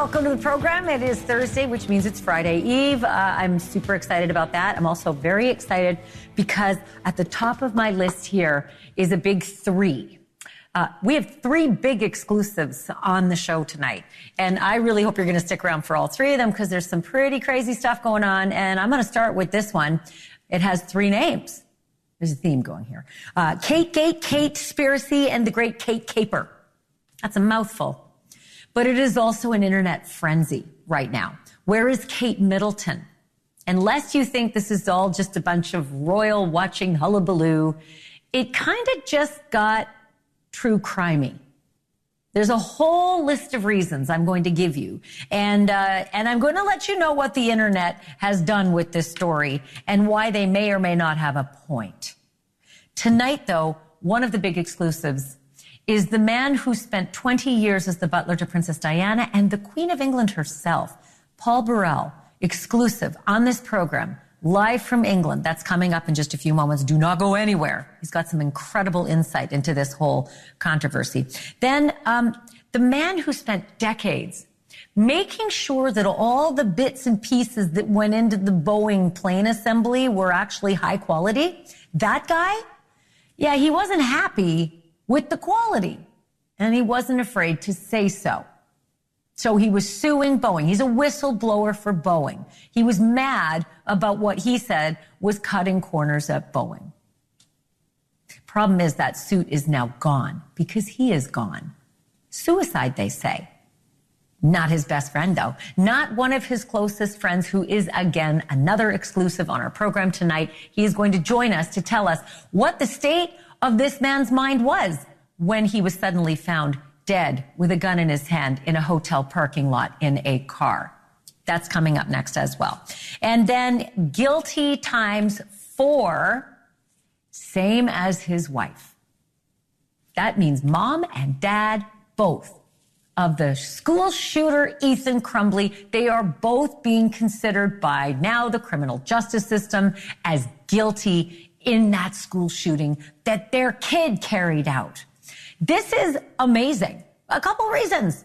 welcome to the program. It is Thursday, which means it's Friday Eve. I'm super excited about that. I'm also very excited because at the top of my list here is a big three. We have three big exclusives on the show tonight. And I really hope you're going to stick around for all three of them because there's some pretty crazy stuff going on. And I'm going to start with this one. It has three names. There's a theme going here. Kate Gate, Kate Spiracy, and the Great Kate Caper. That's a mouthful. But it is also an internet frenzy right now. Where is Kate Middleton? Unless you think this is all just a bunch of royal watching hullabaloo, it kind of just got true crimey. There's a whole list of reasons I'm going to give you. And I'm going to let you know what the internet has done with this story and why they may or may not have a point. Tonight, though, one of the big exclusives is the man who spent 20 years as the butler to Princess Diana and the Queen of England herself, Paul Burrell, exclusive on this program, live from England. That's coming up in just a few moments. Do not go anywhere. He's got some incredible insight into this whole controversy. Then the man who spent decades making sure that all the bits and pieces that went into the Boeing plane assembly were actually high quality, that guy, yeah, he wasn't happy with the quality, and he wasn't afraid to say so. So he was suing Boeing. He's a whistleblower for Boeing. He was mad about what he said was cutting corners at Boeing. Problem is that suit is now gone because he is gone. Suicide, they say. Not his best friend, though. Not one of his closest friends, who is, again, another exclusive on our program tonight. He is going to join us to tell us what the state of this man's mind was when he was suddenly found dead with a gun in his hand in a hotel parking lot in a car. That's coming up next as well. And then guilty times 4, same as his wife. That means mom and dad, both of the school shooter, Ethan Crumbley, they are both being considered by now the criminal justice system as guilty in that school shooting that their kid carried out. This is amazing. A couple reasons.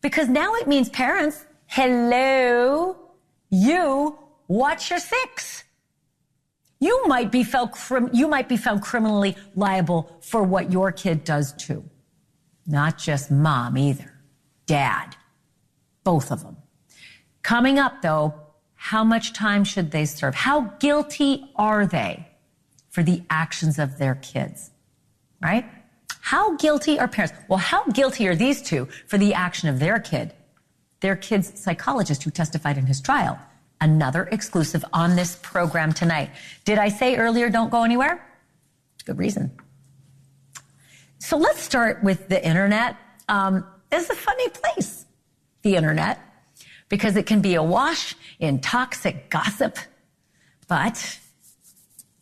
Because now it means parents, hello, you watch your 6. You might be found criminally liable for what your kid does too. Not just mom either. Dad. Both of them. Coming up though, how much time should they serve? How guilty are they for the actions of their kids, right? How guilty are parents? Well, how guilty are these two for the action of their kid? Their kid's psychologist who testified in his trial. Another exclusive on this program tonight. Did I say earlier, don't go anywhere? Good reason. So let's start with the internet. It's a funny place, the internet, because it can be awash in toxic gossip, but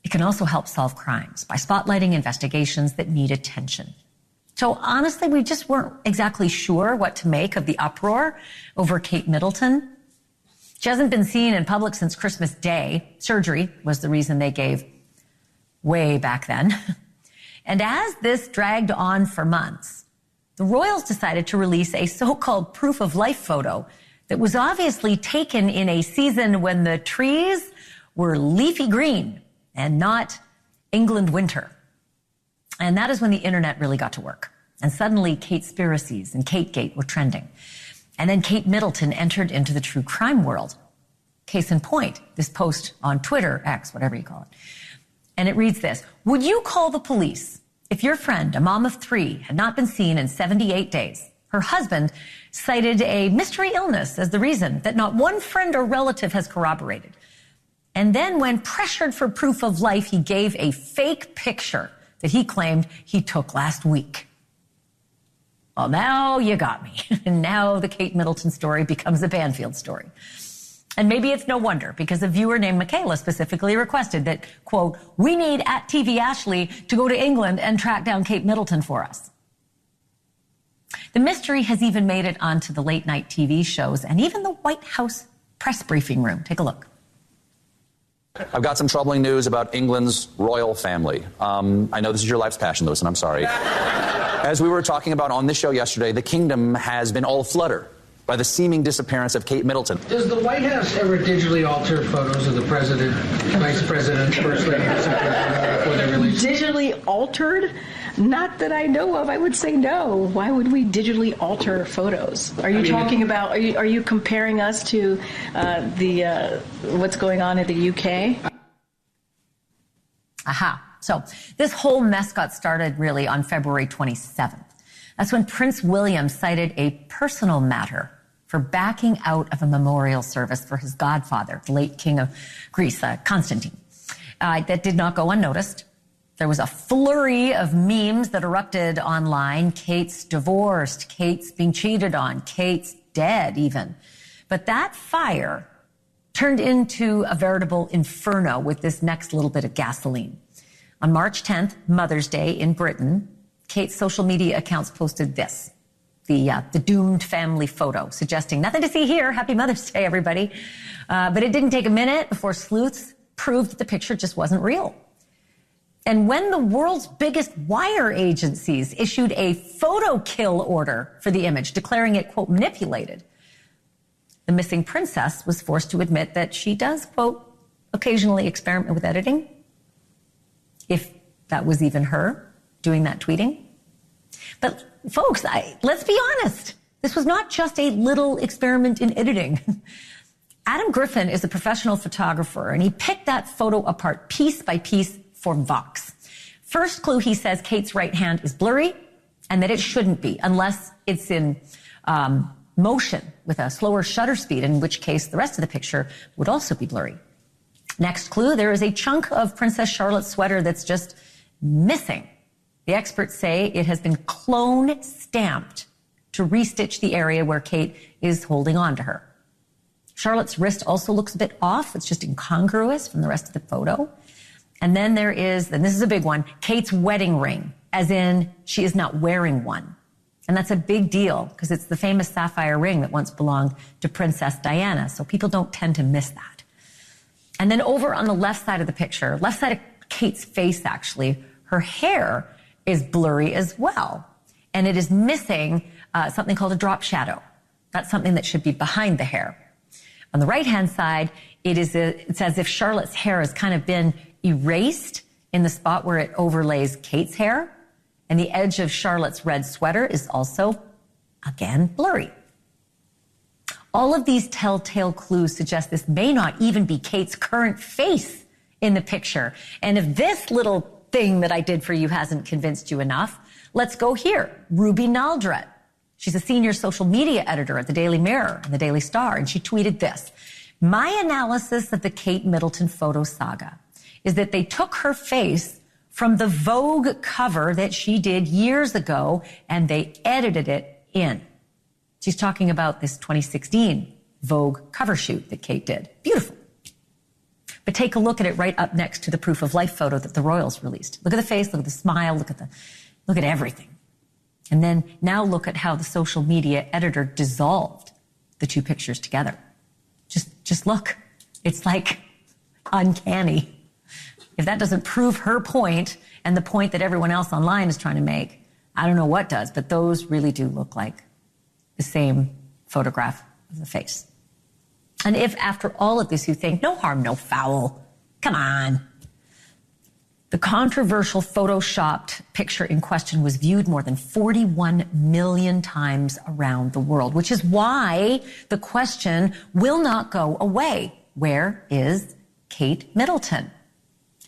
it can also help solve crimes by spotlighting investigations that need attention. So honestly, we just weren't exactly sure what to make of the uproar over Kate Middleton. She hasn't been seen in public since Christmas Day. Surgery was the reason they gave way back then. And as this dragged on for months, the royals decided to release a so-called proof of life photo that was obviously taken in a season when the trees were leafy green and not England winter. And that is when the internet really got to work. And suddenly Kate Spiracies and Kate Gate were trending. And then Kate Middleton entered into the true crime world. Case in point, this post on Twitter, X, whatever you call it. And it reads this: would you call the police if your friend, a mom of 3, had not been seen in 78 days? Her husband cited a mystery illness as the reason that not one friend or relative has corroborated. And then when pressured for proof of life, he gave a fake picture that he claimed he took last week. Well, now you got me. And now the Kate Middleton story becomes a Banfield story. And maybe it's no wonder, because a viewer named Michaela specifically requested that, quote, we need @TV Ashleigh to go to England and track down Kate Middleton for us. The mystery has even made it onto the late night TV shows and even the White House press briefing room. Take a look. I've got some troubling news about England's royal family. I know this is your life's passion, Lewis, and I'm sorry. As we were talking about on this show yesterday, the kingdom has been all aflutter by the seeming disappearance of Kate Middleton. Does the White House ever digitally alter photos of the president, vice president, first lady, before they're released? Digitally altered? Not that I know of. I would say no. Why would we digitally alter photos? Are you talking about? Are you comparing us to what's going on in the UK? Aha. So this whole mess got started really on February 27th. That's when Prince William cited a personal matter for backing out of a memorial service for his godfather, the late King of Greece, Constantine. That did not go unnoticed. There was a flurry of memes that erupted online. Kate's divorced, Kate's being cheated on, Kate's dead even. But that fire turned into a veritable inferno with this next little bit of gasoline. On March 10th, Mother's Day in Britain, Kate's social media accounts posted this, the doomed family photo, suggesting nothing to see here. Happy Mother's Day, everybody. But it didn't take a minute before sleuths proved that the picture just wasn't real. And when the world's biggest wire agencies issued a photo kill order for the image, declaring it, quote, manipulated, the missing princess was forced to admit that she does, quote, occasionally experiment with editing. If that was even her doing that tweeting. But folks, let's be honest. This was not just a little experiment in editing. Adam Griffin is a professional photographer, and he picked that photo apart piece by piece for Vox. First clue, he says Kate's right hand is blurry and that it shouldn't be unless it's in motion with a slower shutter speed, in which case the rest of the picture would also be blurry. Next clue, there is a chunk of Princess Charlotte's sweater that's just missing. The experts say it has been clone stamped to restitch the area where Kate is holding on to her. Charlotte's wrist also looks a bit off. It's just incongruous from the rest of the photo. And then there is, and this is a big one, Kate's wedding ring, as in she is not wearing one. And that's a big deal because it's the famous sapphire ring that once belonged to Princess Diana. So people don't tend to miss that. And then over on the left side of the picture, left side of Kate's face, actually, her hair is blurry as well. And it is missing something called a drop shadow. That's something that should be behind the hair. On the right-hand side, it's as if Charlotte's hair has kind of been erased in the spot where it overlays Kate's hair. And the edge of Charlotte's red sweater is also, again, blurry. All of these telltale clues suggest this may not even be Kate's current face in the picture. And if this little thing that I did for you hasn't convinced you enough, let's go here. Ruby Naldret. She's a senior social media editor at the Daily Mirror and the Daily Star, and she tweeted this. My analysis of the Kate Middleton photo saga is that they took her face from the Vogue cover that she did years ago, and they edited it in. She's talking about this 2016 Vogue cover shoot that Kate did. Beautiful. But take a look at it right up next to the proof of life photo that the royals released. Look at the face, look at the smile, look at everything. And then now look at how the social media editor dissolved the two pictures together. Just look. It's like uncanny. If that doesn't prove her point and the point that everyone else online is trying to make, I don't know what does, but those really do look like the same photograph of the face. And if after all of this you think, no harm, no foul, come on. The controversial photoshopped picture in question was viewed more than 41 million times around the world, which is why the question will not go away. Where is Kate Middleton?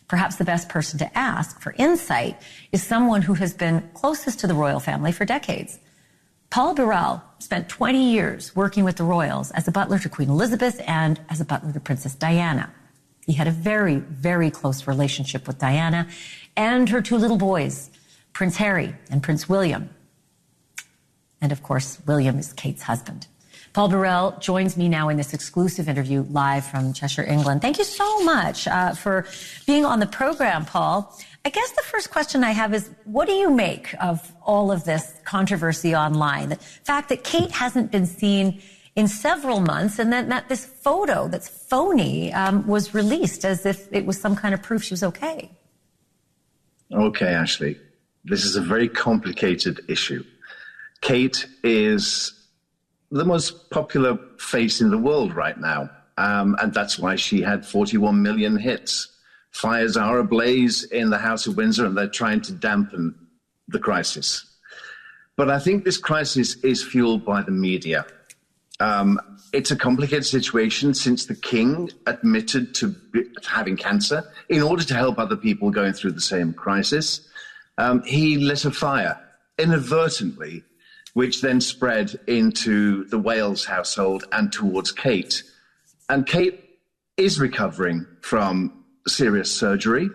Perhaps the best person to ask for insight is someone who has been closest to the royal family for decades. Paul Burrell spent 20 years working with the royals as a butler to Queen Elizabeth and as a butler to Princess Diana. He had a very, very close relationship with Diana and her two little boys, Prince Harry and Prince William. And of course, William is Kate's husband. Paul Burrell joins me now in this exclusive interview live from Cheshire, England. Thank you so much for being on the program, Paul. I guess the first question I have is, what do you make of all of this controversy online? The fact that Kate hasn't been seen in several months, and then that this photo that's phony was released as if it was some kind of proof she was okay. Okay, Ashleigh, this is a very complicated issue. Kate is the most popular face in the world right now. And that's why she had 41 million hits. Fires are ablaze in the House of Windsor, and they're trying to dampen the crisis. But I think this crisis is fueled by the media. It's a complicated situation since the king admitted to having cancer in order to help other people going through the same crisis. He lit a fire inadvertently, which then spread into the Wales household and towards Kate. And Kate is recovering from serious surgery.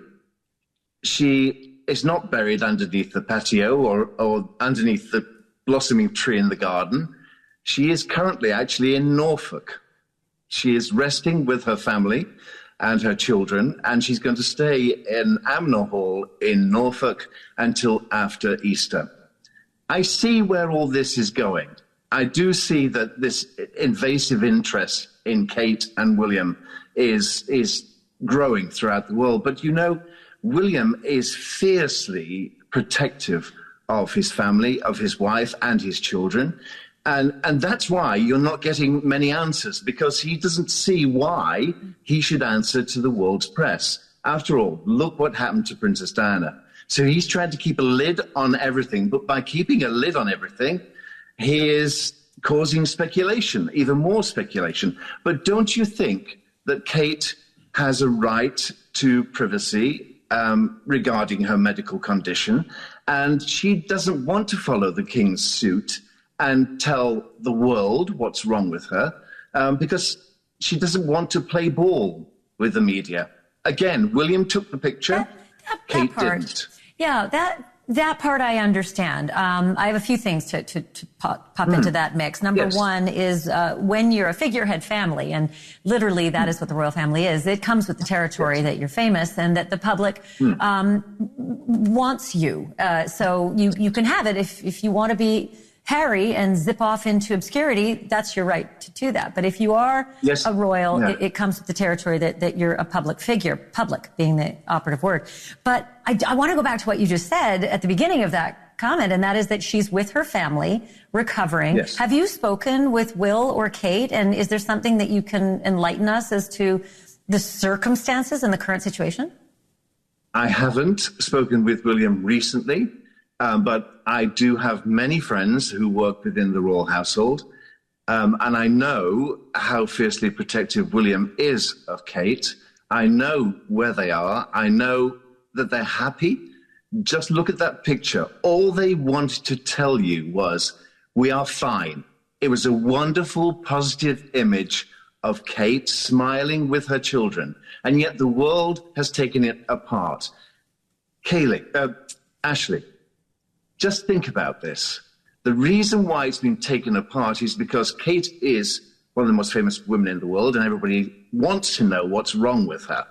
She is not buried underneath the patio or underneath the blossoming tree in the garden. She is currently actually in Norfolk. She is resting with her family and her children, and she's going to stay in Amnor Hall in Norfolk until after Easter. I see where all this is going. I do see that this invasive interest in Kate and William is growing throughout the world. But, you know, William is fiercely protective of his family, of his wife and his children. And that's why you're not getting many answers, because he doesn't see why he should answer to the world's press. After all, look what happened to Princess Diana. So he's trying to keep a lid on everything, but by keeping a lid on everything, he is causing speculation, even more speculation. But don't you think that Kate has a right to privacy regarding her medical condition, and she doesn't want to follow the king's suit and tell the world what's wrong with her because she doesn't want to play ball with the media. Again, William took the picture, Kate didn't. Yeah, that part I understand. I have a few things to pop into that mix. Number one is when you're a figurehead family, and literally that is what the royal family is, it comes with the territory that you're famous and that the public wants you. So you can have it if you want to be Harry and zip off into obscurity, that's your right to do that. But if you are a royal, it comes with the territory that you're a public figure, public being the operative word. But I want to go back to what you just said at the beginning of that comment, and that is that she's with her family, recovering. Yes. Have you spoken with Will or Kate, and is there something that you can enlighten us as to the circumstances and the current situation? I haven't spoken with William recently. But I do have many friends who work within the royal household, and I know how fiercely protective William is of Kate. I know where they are. I know that they're happy. Just look at that picture. All they wanted to tell you was, we are fine. It was a wonderful, positive image of Kate smiling with her children, and yet the world has taken it apart. Ashleigh, just think about this. The reason why it's been taken apart is because Kate is one of the most famous women in the world, and everybody wants to know what's wrong with her.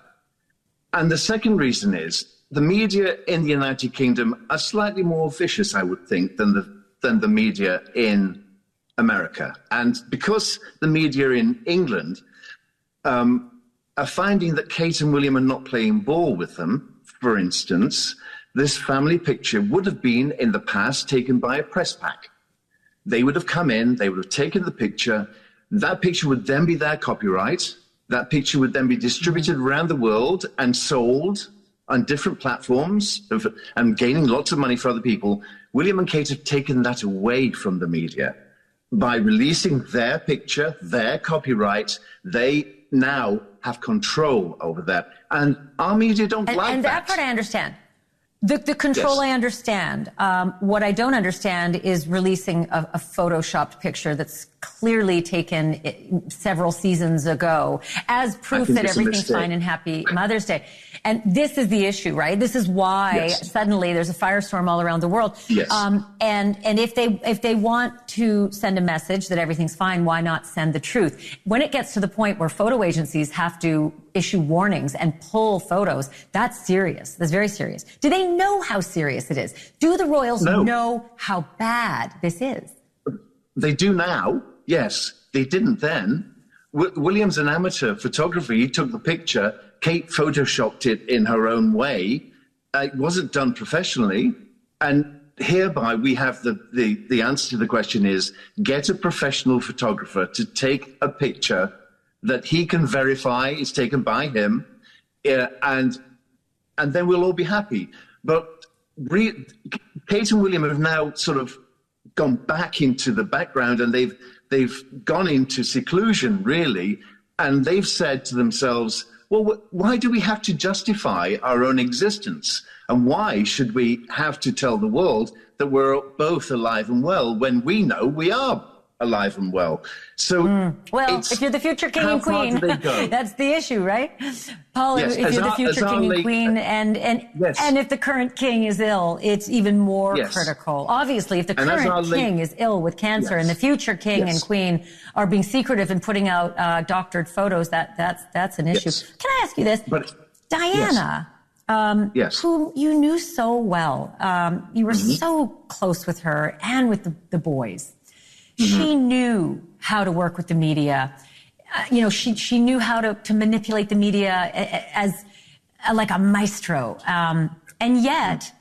And the second reason is the media in the United Kingdom are slightly more vicious, I would think, than the media in America. And because the media in England are finding that Kate and William are not playing ball with them, for instance, this family picture would have been, in the past, taken by a press pack. They would have come in, they would have taken the picture. That picture would then be their copyright. That picture would then be distributed around the world and sold on different platforms and gaining lots of money for other people. William and Kate have taken that away from the media. By releasing their picture, their copyright, they now have control over that. And our media don't like that. And that part I understand. The control I understand. What I don't understand is releasing a photoshopped picture that's clearly taken several seasons ago as proof that everything's fine and happy Mother's Day. And this is the issue, right? This is why suddenly there's a firestorm all around the world. Yes. And if they want to send a message that everything's fine, why not send the truth? When it gets to the point where photo agencies have to issue warnings and pull photos, that's serious. That's very serious. Do they know how serious it is? Do the royals know how bad this is? They do now. Yes. They didn't then. William's an amateur photographer. He took the picture. Kate photoshopped it in her own way. It wasn't done professionally. And hereby we have the answer to the question is get a professional photographer to take a picture that he can verify is taken by him, and then we'll all be happy. But Kate and William have now sort of gone back into the background, and they've gone into seclusion, really, and they've said to themselves, well, why do we have to justify our own existence? And why should we have to tell the world that we're both alive and well when we know we are alive and well? So, well, if you're the future king and queen, that's the issue, right? Paul, yes, if you're the future king and queen, and if the current king is ill, it's even more critical. Obviously, if the current king is ill with cancer and the future king and queen are being secretive and putting out doctored photos, that's an issue. Can I ask you this? Diana, whom you knew so well, you were so close with her and with the boys. She knew how to work with the media. She knew how to manipulate the media as like a maestro. And yet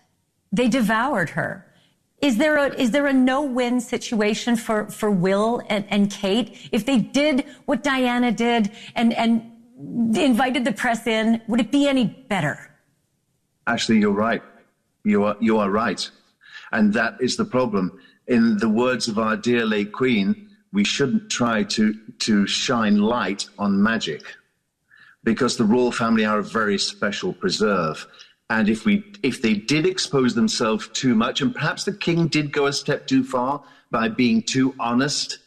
they devoured her. Is there a no-win situation for Will and Kate? If they did what Diana did and invited the press in, would it be any better? Ashleigh, you're right. You are right. And that is the problem. In the words of our dear late Queen, we shouldn't try to shine light on magic, because the royal family are a very special preserve. And if they did expose themselves too much, and perhaps the king did go a step too far by being too honest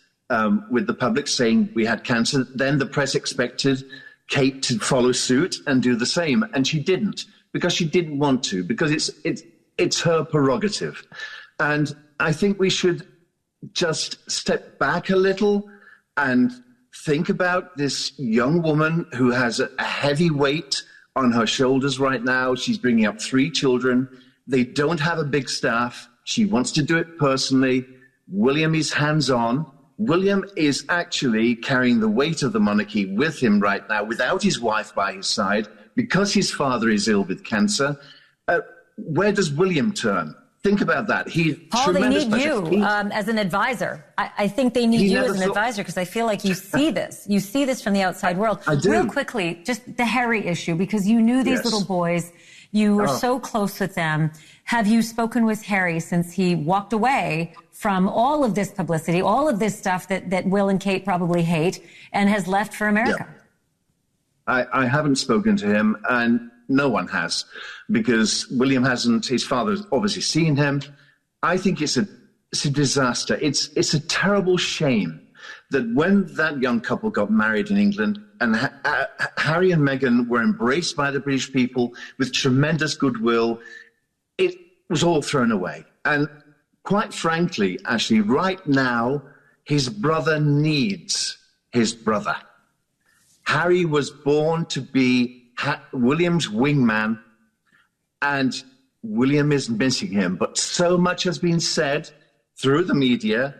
with the public, saying we had cancer, then the press expected Kate to follow suit and do the same. And she didn't, because she didn't want to, because it's her prerogative. And I think we should just step back a little and think about this young woman who has a heavy weight on her shoulders right now. She's bringing up 3 children. They don't have a big staff. She wants to do it personally. William is hands-on. William is actually carrying the weight of the monarchy with him right now without his wife by his side because his father is ill with cancer. Where does William turn? Think about that. Paul, they need you as an advisor. I think they need you as an advisor, because I feel like you see this. You see this from the outside world. I do. Real quickly, just the Harry issue, because you knew these little boys. You were so close with them. Have you spoken with Harry since he walked away from all of this publicity, all of this stuff that Will and Kate probably hate, and has left for America? Yeah. I haven't spoken to him, and no one has, because William hasn't. His father's obviously seen him. I think it's a disaster. It's a terrible shame that when that young couple got married in England and Harry and Meghan were embraced by the British people with tremendous goodwill, it was all thrown away. And quite frankly, Ashleigh, right now, his brother needs his brother. Harry was born to be William's wingman, and William is missing him. But so much has been said through the media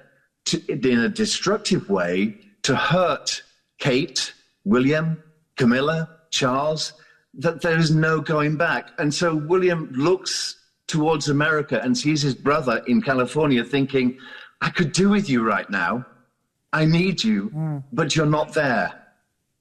in a destructive way to hurt Kate, William, Camilla, Charles, that there is no going back. And so William looks towards America and sees his brother in California thinking, I could do with you right now. I need you, but you're not there.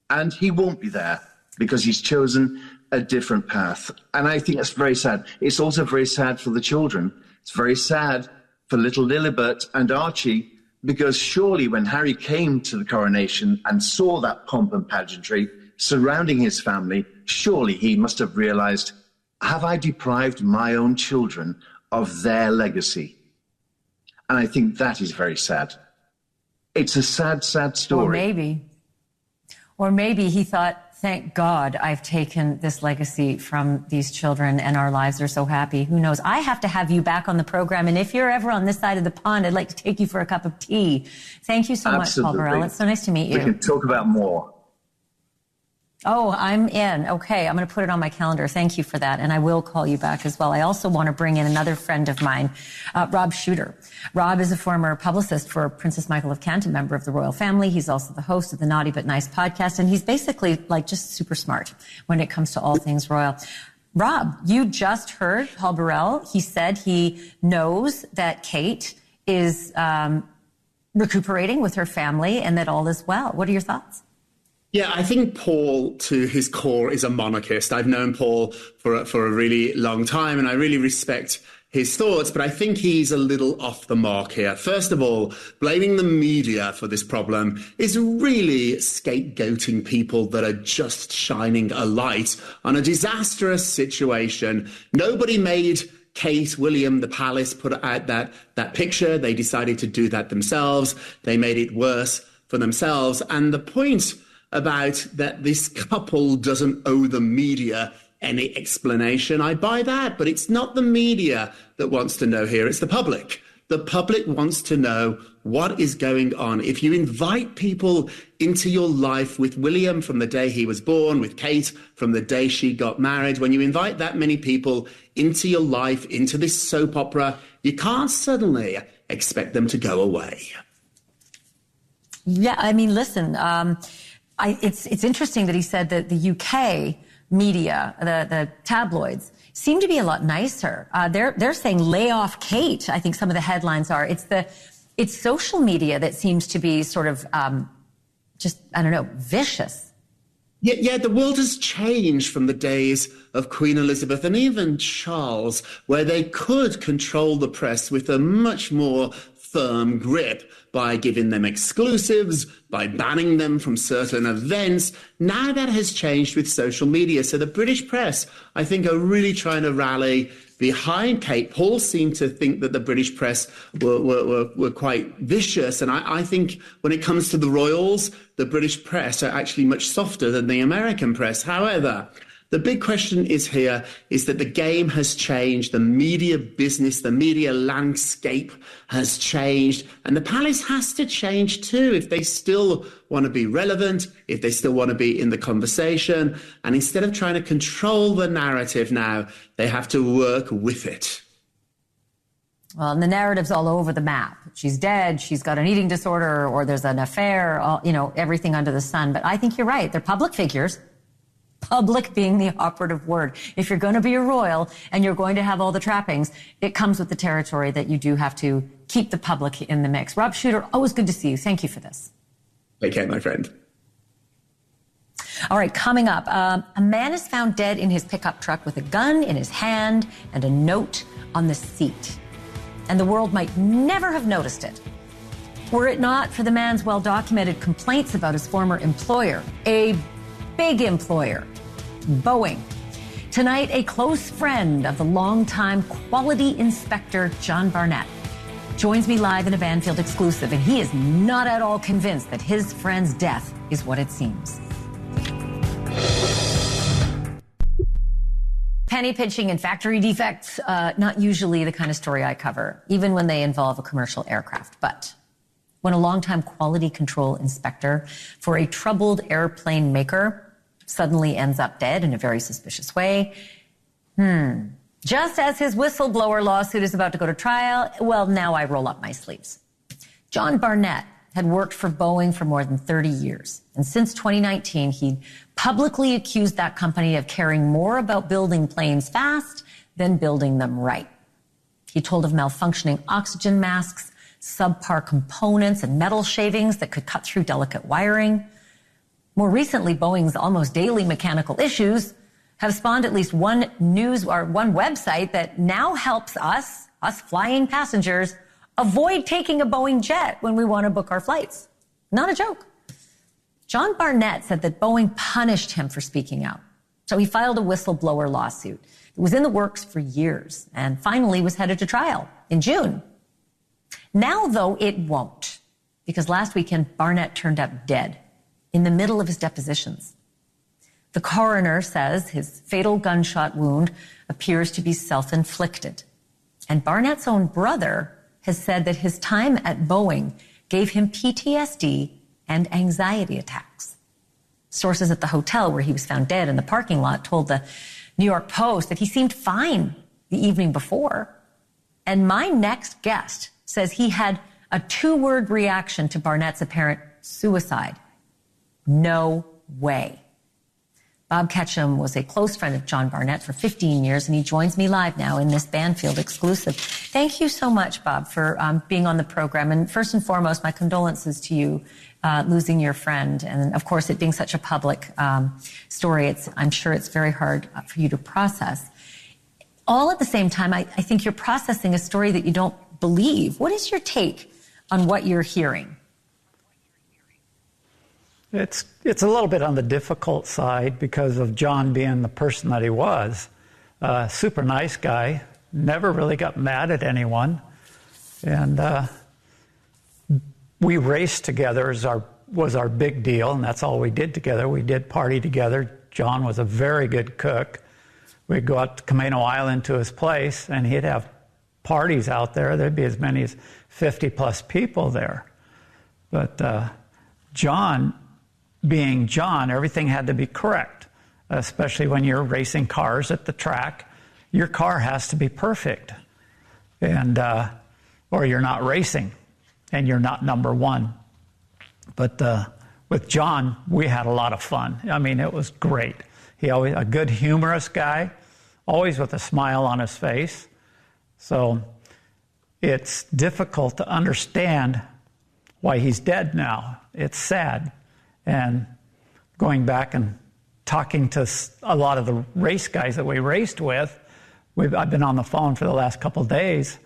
And he won't be there because he's chosen a different path. And I think that's very sad. It's also very sad for the children. It's very sad for little Lilibet and Archie, because surely when Harry came to the coronation and saw that pomp and pageantry surrounding his family, surely he must have realized, have I deprived my own children of their legacy? And I think that is very sad. It's a sad, sad story. Or maybe he thought, thank God I've taken this legacy from these children and our lives are so happy. Who knows? I have to have you back on the program. And if you're ever on this side of the pond, I'd like to take you for a cup of tea. Thank you so much, Paul Burrell. It's so nice to meet you. We can talk about more. Oh, I'm in. Okay, I'm going to put it on my calendar. Thank you for that. And I will call you back as well. I also want to bring in another friend of mine, Rob Shooter. Rob is a former publicist for Princess Michael of Kent, a member of the royal family. He's also the host of the Naughty But Nice podcast. And he's basically like just super smart when it comes to all things royal. Rob, you just heard Paul Burrell. He said he knows that Kate is recuperating with her family and that all is well. What are your thoughts? Yeah, I think Paul, to his core, is a monarchist. I've known Paul for a really long time, and I really respect his thoughts, but I think he's a little off the mark here. First of all, blaming the media for this problem is really scapegoating people that are just shining a light on a disastrous situation. Nobody made Kate, William, the palace put out that picture. They decided to do that themselves. They made it worse for themselves. And the point about that this couple doesn't owe the media any explanation, I buy that, but it's not the media that wants to know here, it's the public. The public wants to know what is going on. If you invite people into your life, with William from the day he was born, with Kate from the day she got married, when you invite that many people into your life, into this soap opera, you can't suddenly expect them to go away. Yeah, I mean, listen, it's interesting that he said that the UK media, the tabloids, seem to be a lot nicer. They're saying lay off Kate. I think some of the headlines are. It's social media that seems to be sort of vicious. Yeah, the world has changed from the days of Queen Elizabeth and even Charles, where they could control the press with a much more firm grip by giving them exclusives, by banning them from certain events. Now that has changed with social media. So the British press, I think, are really trying to rally behind Kate. Paul seemed to think that the British press were quite vicious. And I think when it comes to the royals, the British press are actually much softer than the American press. However, the big question is that the game has changed, the media business, the media landscape has changed, and the palace has to change too if they still want to be relevant, if they still want to be in the conversation. And instead of trying to control the narrative now, they have to work with it. Well, and the narrative's all over the map. She's dead, she's got an eating disorder, or there's an affair, everything under the sun. But I think you're right. They're public figures. Public being the operative word. If you're going to be a royal and you're going to have all the trappings, it comes with the territory that you do have to keep the public in the mix. Rob Shooter, always good to see you. Thank you for this. Take care, my friend. All right, coming up, a man is found dead in his pickup truck with a gun in his hand and a note on the seat. And the world might never have noticed it were it not for the man's well-documented complaints about his former employer, a big employer, Boeing. Tonight, a close friend of the longtime quality inspector, John Barnett, joins me live in a Banfield exclusive, and he is not at all convinced that his friend's death is what it seems. Penny pinching and factory defects, not usually the kind of story I cover, even when they involve a commercial aircraft. But when a longtime quality control inspector for a troubled airplane maker suddenly ends up dead in a very suspicious way, just as his whistleblower lawsuit is about to go to trial, well, now I roll up my sleeves. John Barnett had worked for Boeing for more than 30 years. And since 2019, he publicly accused that company of caring more about building planes fast than building them right. He told of malfunctioning oxygen masks, subpar components, and metal shavings that could cut through delicate wiring. More recently, Boeing's almost daily mechanical issues have spawned at least one website that now helps us flying passengers, avoid taking a Boeing jet when we want to book our flights. Not a joke. John Barnett said that Boeing punished him for speaking out. So he filed a whistleblower lawsuit. It was in the works for years and finally was headed to trial in June. Now, though, it won't, because last weekend Barnett turned up dead in the middle of his depositions. The coroner says his fatal gunshot wound appears to be self-inflicted. And Barnett's own brother has said that his time at Boeing gave him PTSD and anxiety attacks. Sources at the hotel where he was found dead in the parking lot told the New York Post that he seemed fine the evening before. And my next guest says he had a two-word reaction to Barnett's apparent suicide. No way. Bob Ketchum was a close friend of John Barnett for 15 years, and he joins me live now in this Banfield exclusive. Thank you so much, Bob, for being on the program. And first and foremost, my condolences to you losing your friend. And, of course, it being such a public story, I'm sure it's very hard for you to process. All at the same time, I think you're processing a story that you don't believe. What is your take on what you're hearing? It's a little bit on the difficult side because of John being the person that he was. Super nice guy, never really got mad at anyone. And we raced together was our big deal, and that's all we did together. We did party together. John was a very good cook. We'd go out to Camino Island to his place, and he'd have parties out there. There'd be as many as 50-plus people there. But John, being John, everything had to be correct, especially when you're racing cars at the track. Your car has to be perfect, and or you're not racing, and you're not number one. But with John, we had a lot of fun. I mean, it was great. He always a good, humorous guy, always with a smile on his face. So it's difficult to understand why he's dead now. It's sad. And going back and talking to a lot of the race guys that we raced with, I've been on the phone for the last couple of days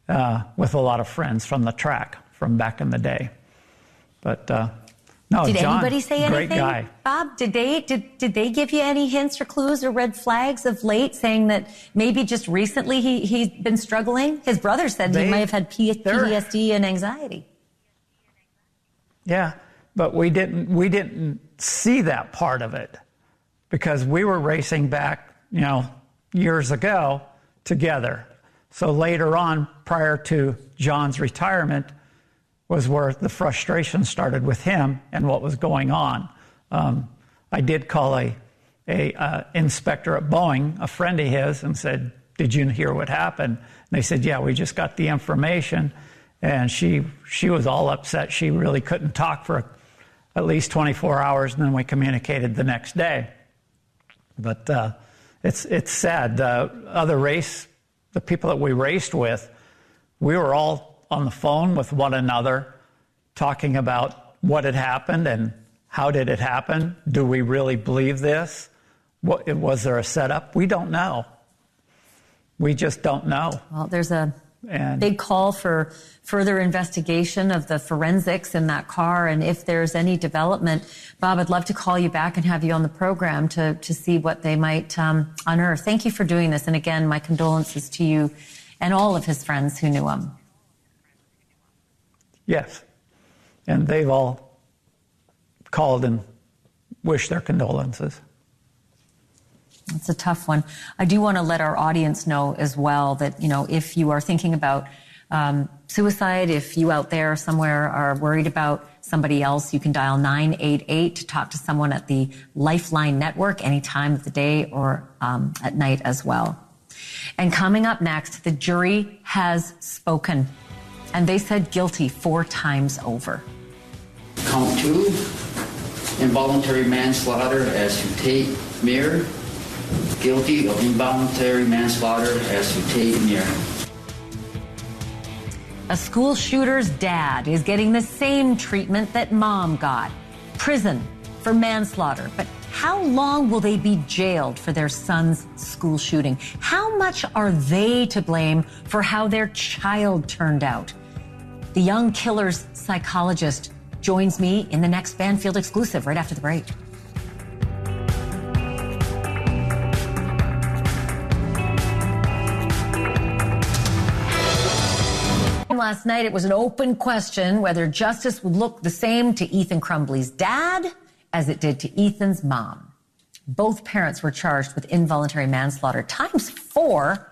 with a lot of friends from the track from back in the day. But no, did John, anybody say anything? Great guy. Bob, did they give you any hints or clues or red flags of late, saying that maybe just recently he's been struggling? His brother said he might have had PTSD and anxiety. Yeah. But we didn't see that part of it because we were racing back, years ago together. So later on, prior to John's retirement, was where the frustration started with him and what was going on. I did call a inspector at Boeing, a friend of his, and said, "Did you hear what happened?" And they said, "Yeah, we just got the information." And she was all upset. She really couldn't talk for at least 24 hours, and then we communicated the next day. But it's sad. The people that we raced with, we were all on the phone with one another talking about what had happened and how did it happen. Do we really believe this? Was there a setup? We don't know. We just don't know. Well, there's a big call for further investigation of the forensics in that car, and if there's any development, Bob, I'd love to call you back and have you on the program to see what they might unearth. Thank you for doing this, and again, my condolences to you and all of his friends who knew him. Yes, and they've all called and wished their condolences. It's a tough one. I do want to let our audience know as well that, if you are thinking about suicide, if you out there somewhere are worried about somebody else, you can dial 988 to talk to someone at the Lifeline Network any time of the day or at night as well. And coming up next, the jury has spoken, and they said guilty 4 times over. Count 2, involuntary manslaughter as to Tate Mir. Guilty of involuntary manslaughter as to Tate Mir. A school shooter's dad is getting the same treatment that mom got. Prison for manslaughter. But how long will they be jailed for their son's school shooting? How much are they to blame for how their child turned out? The young killer's psychologist joins me in the next Banfield exclusive right after the break. Last night, it was an open question whether justice would look the same to Ethan Crumbley's dad as it did to Ethan's mom. Both parents were charged with involuntary manslaughter ×4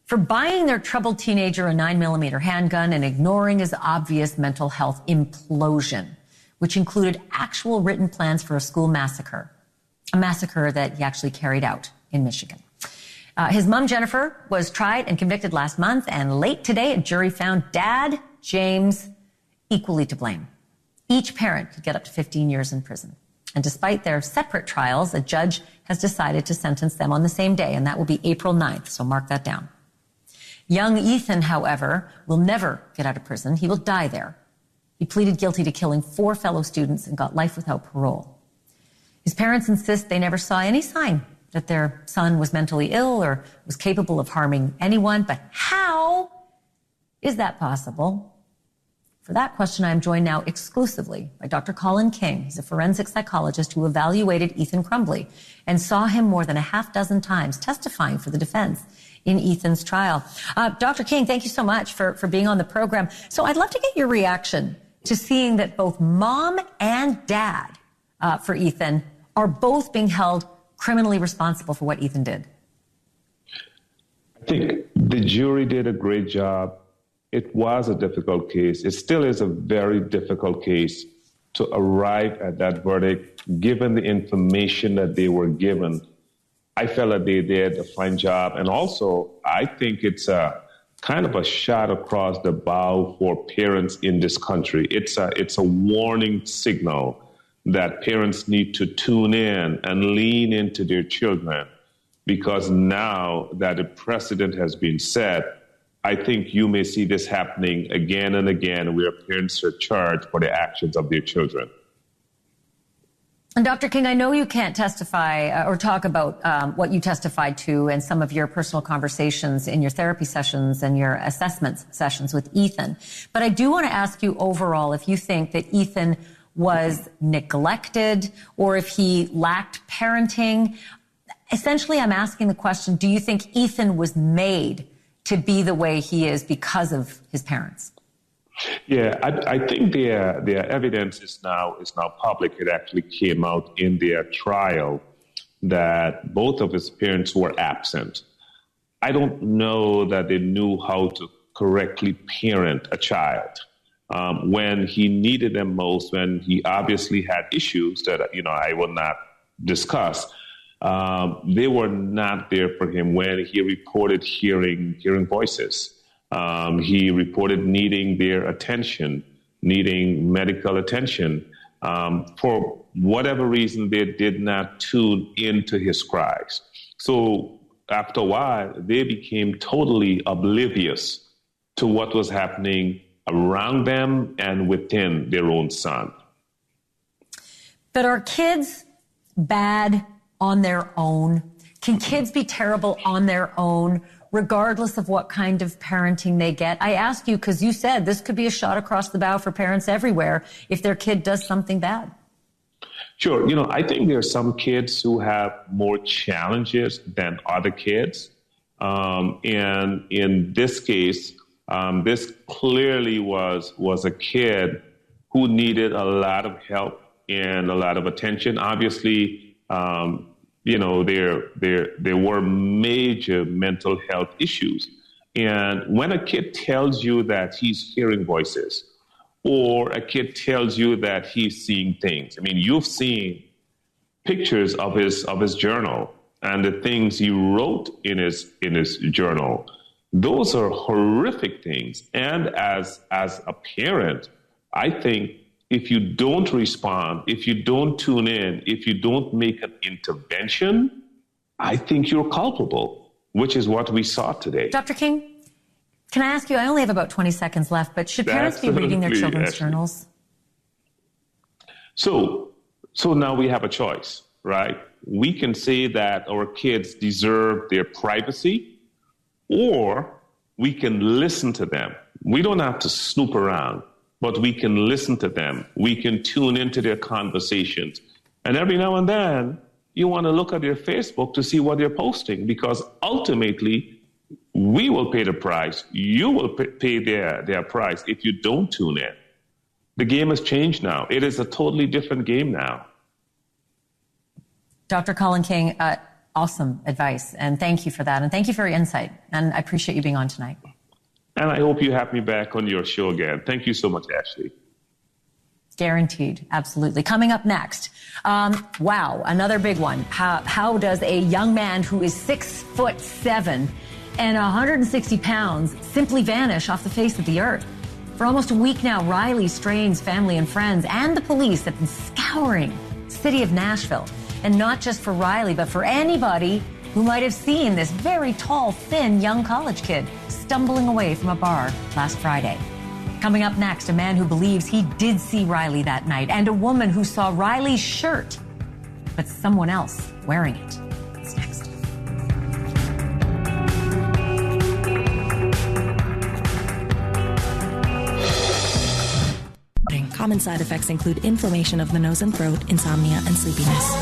for buying their troubled teenager a 9mm handgun and ignoring his obvious mental health implosion, which included actual written plans for a school massacre, a massacre that he actually carried out in Michigan. His mom, Jennifer, was tried and convicted last month, and late today, a jury found Dad, James, equally to blame. Each parent could get up to 15 years in prison. And despite their separate trials, a judge has decided to sentence them on the same day, and that will be April 9th, so mark that down. Young Ethan, however, will never get out of prison. He will die there. He pleaded guilty to killing 4 fellow students and got life without parole. His parents insist they never saw any sign that their son was mentally ill or was capable of harming anyone. But how is that possible? For that question, I am joined now exclusively by Dr. Colin King. He's a forensic psychologist who evaluated Ethan Crumbley and saw him more than a half dozen times testifying for the defense in Ethan's trial. Dr. King, thank you so much for being on the program. So I'd love to get your reaction to seeing that both mom and dad for Ethan are both being held criminally responsible for what Ethan did. I think the jury did a great job. It was a difficult case. It still is a very difficult case to arrive at that verdict, given the information that they were given. I felt that they did a fine job. And also, I think it's a kind of a shot across the bow for parents in this country. It's a warning signal that parents need to tune in and lean into their children, because now that a precedent has been set, I think you may see this happening again and again, where parents are charged for the actions of their children. And Dr. King, I know you can't testify or talk about what you testified to and some of your personal conversations in your therapy sessions and your assessment sessions with Ethan. But I do want to ask you overall if you think that Ethan was neglected or if he lacked parenting. Essentially, I'm asking the question, do you think Ethan was made to be the way he is because of his parents? Yeah, I think their evidence is now public. It actually came out in their trial that both of his parents were absent. I don't know that they knew how to correctly parent a child when he needed them most, when he obviously had issues that I will not discuss. They were not there for him when he reported hearing voices. He reported needing their attention, needing medical attention. For whatever reason, they did not tune into his cries. So after a while, they became totally oblivious to what was happening around them and within their own son. But are kids bad on their own? Can kids be terrible on their own, regardless of what kind of parenting they get? I ask you because you said this could be a shot across the bow for parents everywhere if their kid does something bad. Sure. I think there are some kids who have more challenges than other kids. And in this case, this clearly was a kid who needed a lot of help and a lot of attention. Obviously, there were major mental health issues. And when a kid tells you that he's hearing voices, or a kid tells you that he's seeing things, you've seen pictures of his journal and the things he wrote in his journal. Those are horrific things. And as a parent, I think if you don't respond, if you don't tune in, if you don't make an intervention, I think you're culpable, which is what we saw today. Dr. King, can I ask you, I only have about 20 seconds left, but should parents be reading their children's journals? So now we have a choice, right? We can say that our kids deserve their privacy, or we can listen to them. We don't have to snoop around, but we can listen to them. We can tune into their conversations. And every now and then, you want to look at their Facebook to see what they're posting, because ultimately, we will pay the price. You will pay their price if you don't tune in. The game has changed now. It is a totally different game now. Dr. Colin King, awesome advice, and thank you for that, and thank you for your insight, and I appreciate you being on tonight. And I hope you have me back on your show again. Thank you so much, Ashleigh. Guaranteed. Absolutely. Coming up next. Wow. Another big one. How does a young man who is 6'7" and 160 pounds simply vanish off the face of the earth? For almost a week now, Riley Strain's family and friends and the police have been scouring city of Nashville. And not just for Riley, but for anybody who might have seen this very tall, thin, young college kid stumbling away from a bar last Friday. Coming up next, a man who believes he did see Riley that night, and a woman who saw Riley's shirt, but someone else wearing it. It's next. Common side effects include inflammation of the nose and throat, insomnia, and sleepiness.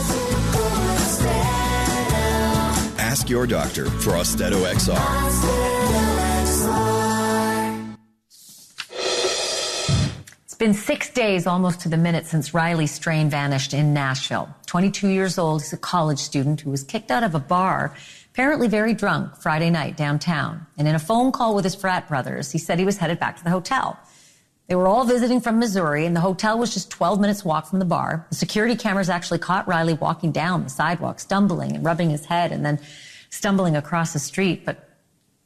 Ask your doctor for Austedo XR. It's been 6 days, almost to the minute, since Riley Strain vanished in Nashville. 22 years old, he's a college student who was kicked out of a bar, apparently very drunk, Friday night downtown. And in a phone call with his frat brothers, he said he was headed back to the hotel. They were all visiting from Missouri, and the hotel was just 12 minutes walk from the bar. The security cameras actually caught Riley walking down the sidewalk, stumbling and rubbing his head, and then stumbling across the street. But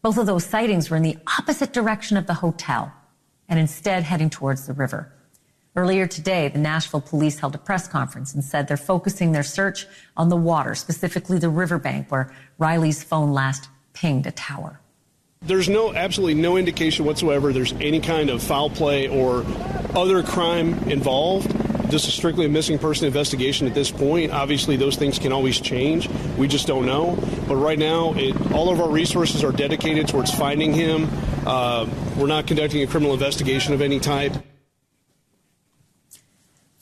both of those sightings were in the opposite direction of the hotel, and instead heading towards the river. Earlier today, the Nashville police held a press conference and said they're focusing their search on the water, specifically the riverbank where Riley's phone last pinged a tower. There's absolutely no indication whatsoever there's any kind of foul play or other crime involved. This is strictly a missing person investigation at this point. Obviously, those things can always change. We just don't know. But right now, all of our resources are dedicated towards finding him. We're not conducting a criminal investigation of any type.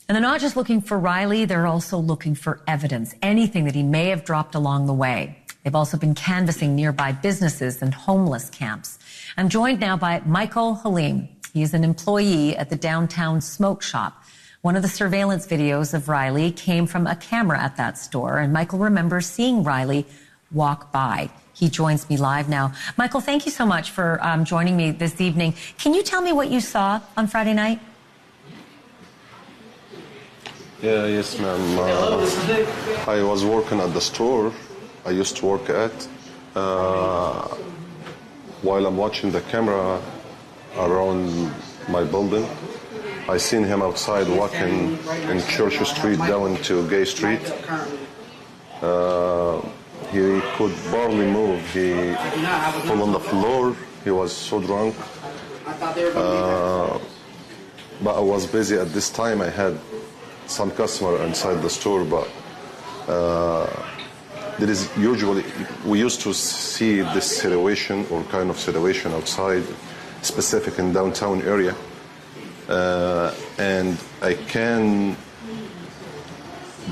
And they're not just looking for Riley, they're also looking for evidence, anything that he may have dropped along the way. They've also been canvassing nearby businesses and homeless camps. I'm joined now by Michael Halim. He is an employee at the downtown smoke shop. One of the surveillance videos of Riley came from a camera at that store, and Michael remembers seeing Riley walk by. He joins me live now. Michael, thank you so much for joining me this evening. Can you tell me what you saw on Friday night? Yes, ma'am. I was working at the store I used to work at. While I'm watching the camera around my building, I seen him outside walking in Church Street down to Gay Street. He could barely move. He fell on the floor. He was so drunk. But I was busy at this time. I had some customer inside the store, but there is usually, we used to see this situation or kind of situation outside, specific in downtown area. And I can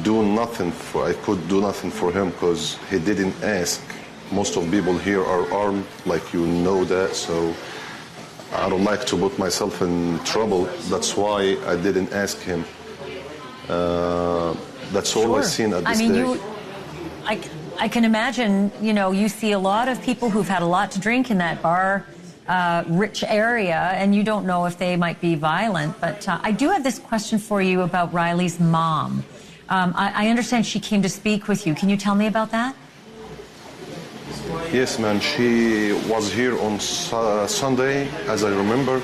do nothing I could do nothing for him because he didn't ask. Most of people here are armed, like you know that, so I don't like to put myself in trouble. That's why I didn't ask him. That's all I've seen at this day. I can imagine, you see a lot of people who've had a lot to drink in that bar, rich area, and you don't know if they might be violent. But I do have this question for you about Riley's mom. I understand she came to speak with you. Can you tell me about that? Yes, ma'am. She was here on Sunday, as I remember.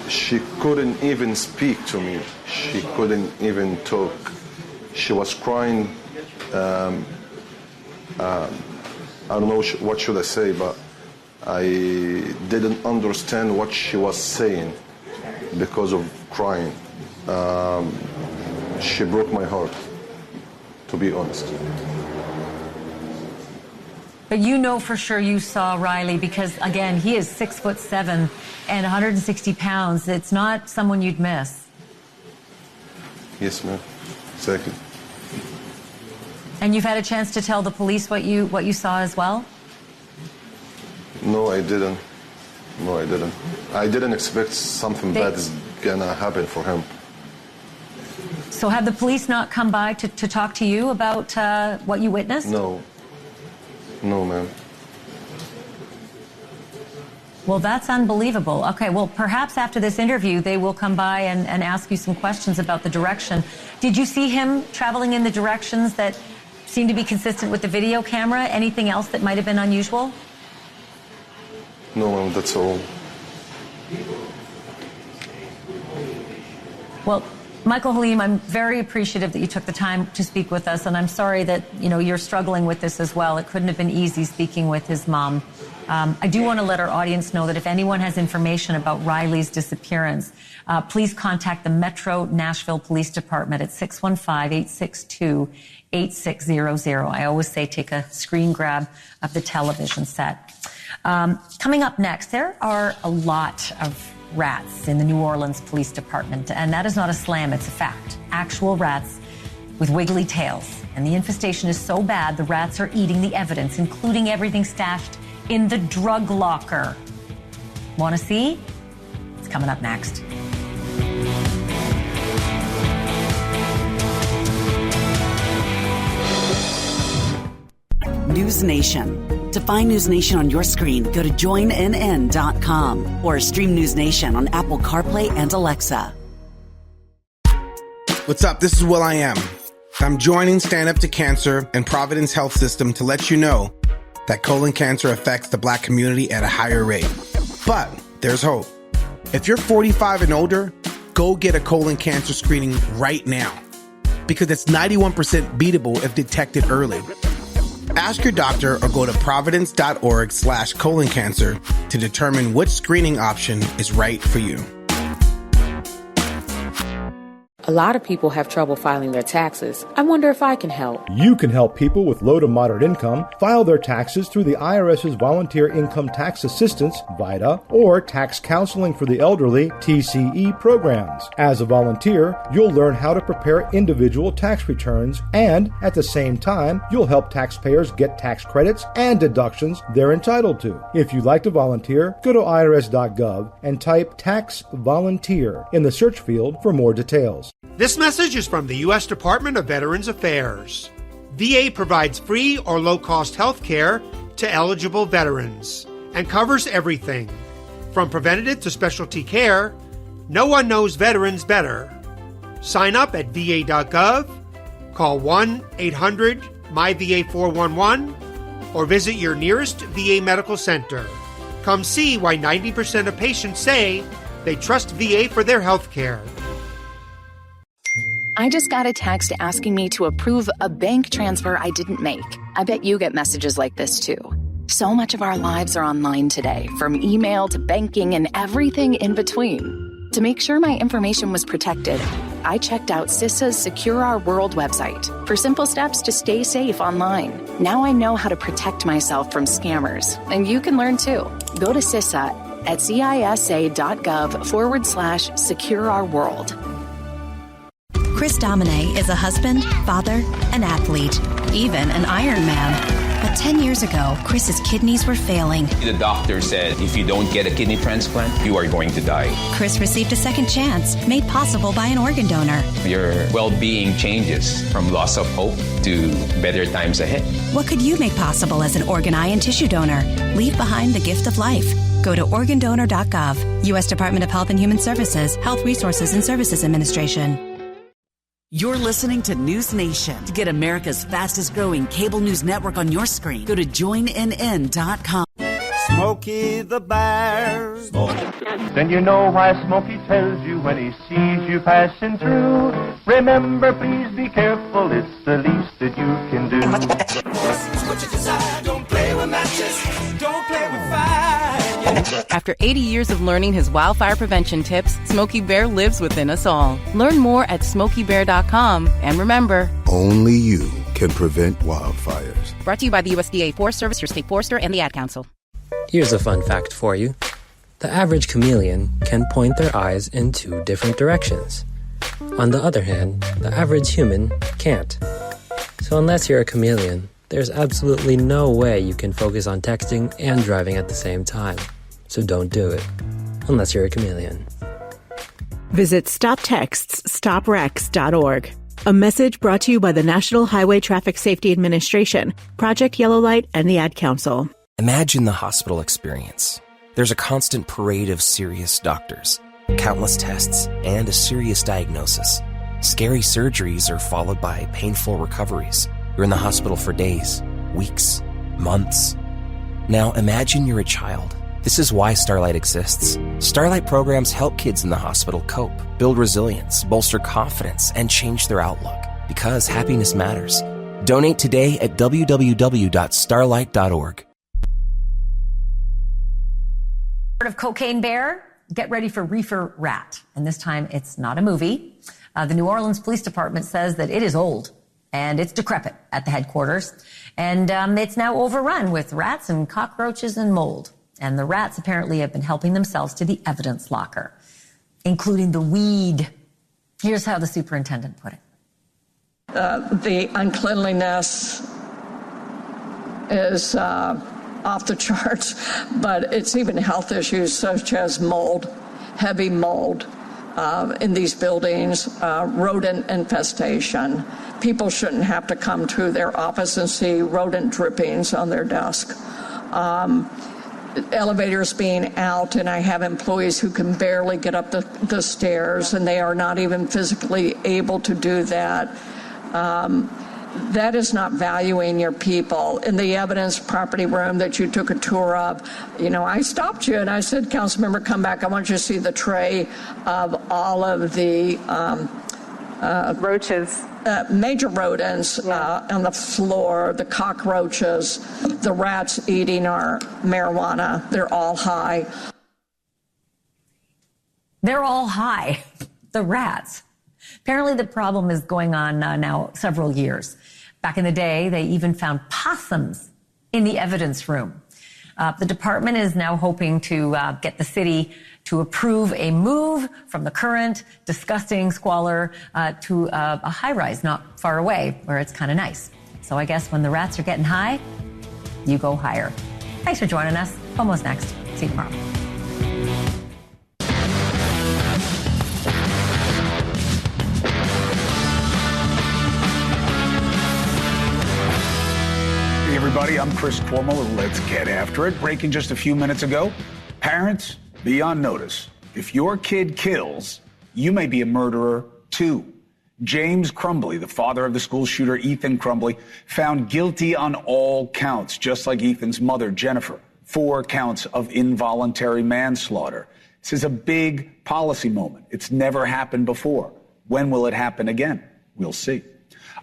She couldn't even speak to me. She couldn't even talk. She was crying. I don't know what should I say, but I didn't understand what she was saying because of crying. She broke my heart, to be honest. But you know for sure you saw Riley because, again, he is 6'7" and 160 pounds. It's not someone you'd miss. Yes, ma'am. Exactly. And you've had a chance to tell the police what you saw as well? No, I didn't. No, I didn't. I didn't expect something bad is gonna happen for him. So have the police not come by to talk to you about what you witnessed? No. No, ma'am. Well, that's unbelievable. Okay, well, perhaps after this interview, they will come by and ask you some questions about the direction. Did you see him traveling in the directions that seem to be consistent with the video camera? Anything else that might have been unusual? No, ma'am, that's all. Well, Michael Halim, I'm very appreciative that you took the time to speak with us, and I'm sorry that, you're struggling with this as well. It couldn't have been easy speaking with his mom. I do want to let our audience know that if anyone has information about Riley's disappearance, please contact the Metro Nashville Police Department at 615-862-8600. I always say take a screen grab of the television set. Coming up next, there are a lot of rats in the New Orleans Police Department, and that is not a slam, it's a fact. Actual rats with wiggly tails. And the infestation is so bad, the rats are eating the evidence, including everything stashed in the drug locker. Want to see? It's coming up next. NewsNation. To find NewsNation on your screen, go to joinnn.com or stream NewsNation on Apple CarPlay and Alexa. What's up? This is will.i.am. I'm joining Stand Up to Cancer and Providence Health System to let you know that colon cancer affects the Black community at a higher rate. But there's hope. If you're 45 and older, go get a colon cancer screening right now because it's 91% beatable if detected early. Ask your doctor or go to providence.org/colon cancer to determine which screening option is right for you. A lot of people have trouble filing their taxes. I wonder if I can help. You can help people with low to moderate income file their taxes through the IRS's Volunteer Income Tax Assistance, VITA, or Tax Counseling for the Elderly, TCE programs. As a volunteer, you'll learn how to prepare individual tax returns, and at the same time, you'll help taxpayers get tax credits and deductions they're entitled to. If you'd like to volunteer, go to irs.gov and type Tax Volunteer in the search field for more details. This message is from the U.S. Department of Veterans Affairs. VA provides free or low-cost health care to eligible veterans and covers everything. From preventative to specialty care, no one knows veterans better. Sign up at va.gov, call 1-800-MyVA411, or visit your nearest VA medical center. Come see why 90% of patients say they trust VA for their health care. I just got a text asking me to approve a bank transfer I didn't make. I bet you get messages like this too. So much of our lives are online today, from email to banking and everything in between. To make sure my information was protected, I checked out CISA's Secure Our World website for simple steps to stay safe online. Now I know how to protect myself from scammers, and you can learn too. Go to CISA at cisa.gov/Secure Our World. Chris Domine is a husband, father, an athlete, even an Ironman. But 10 years ago, Chris's kidneys were failing. The doctor said, if you don't get a kidney transplant, you are going to die. Chris received a second chance, made possible by an organ donor. Your well-being changes from loss of hope to better times ahead. What could you make possible as an organ, eye, and tissue donor? Leave behind the gift of life. Go to organdonor.gov. U.S. Department of Health and Human Services, Health Resources and Services Administration. You're listening to NewsNation. To get America's fastest growing cable news network on your screen, go to joinnn.com. Smokey the Bear. Then you know why Smokey tells you when he sees you passing through. Remember, please be careful, it's the least that you can do. What you desire, don't play with matches, don't play with fire. After 80 years of learning his wildfire prevention tips, Smokey Bear lives within us all. Learn more at SmokeyBear.com. And remember, only you can prevent wildfires. Brought to you by the USDA Forest Service, your state forester, and the Ad Council. Here's a fun fact for you. The average chameleon can point their eyes in 2 different directions. On the other hand, the average human can't. So unless you're a chameleon, there's absolutely no way you can focus on texting and driving at the same time. So don't do it, unless you're a chameleon. Visit StopTextsStopWrecks.org. A message brought to you by the National Highway Traffic Safety Administration, Project Yellow Light, and the Ad Council. Imagine the hospital experience. There's a constant parade of serious doctors, countless tests, and a serious diagnosis. Scary surgeries are followed by painful recoveries. You're in the hospital for days, weeks, months. Now imagine you're a child This is why Starlight exists. Starlight programs help kids in the hospital cope, build resilience, bolster confidence, and change their outlook. Because happiness matters. Donate today at www.starlight.org. Of Cocaine Bear, get ready for Reefer Rat. And this time it's not a movie. The New Orleans Police Department says that it is old and it's decrepit at the headquarters. And it's now overrun with rats and cockroaches and mold. And the rats apparently have been helping themselves to the evidence locker, including the weed. Here's how the superintendent put it. The uncleanliness is off the charts, but it's even health issues such as mold, heavy mold in these buildings, rodent infestation. People shouldn't have to come to their office and see rodent drippings on their desk. Elevators being out, and I have employees who can barely get up the stairs, and they are not even physically able to do that. That is not valuing your people. In the evidence property room that you took a tour of, I stopped you and I said, Councilmember, come back. I want you to see the tray of all of the roaches. Major rodents on the floor, the cockroaches, the rats eating our marijuana. They're all high. They're all high. The rats. Apparently the problem is going on now several years. Back in the day, they even found possums in the evidence room. The department is now hoping to get the city to approve a move from the current disgusting squalor to a high-rise not far away where it's kind of nice. So I guess when the rats are getting high, you go higher. Thanks for joining us. Almost next. See you tomorrow. Hey everybody, I'm Chris Cuomo. Let's get after it. Breaking just a few minutes ago, parents, be on notice. If your kid kills, you may be a murderer too. James Crumbly, the father of the school shooter Ethan Crumbly, found guilty on all counts, just like Ethan's mother, Jennifer. 4 counts of involuntary manslaughter. This is a big policy moment. It's never happened before. When will it happen again? We'll see.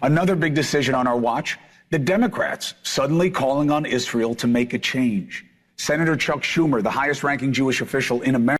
Another big decision on our watch, the Democrats suddenly calling on Israel to make a change. Senator Chuck Schumer, the highest-ranking Jewish official in America,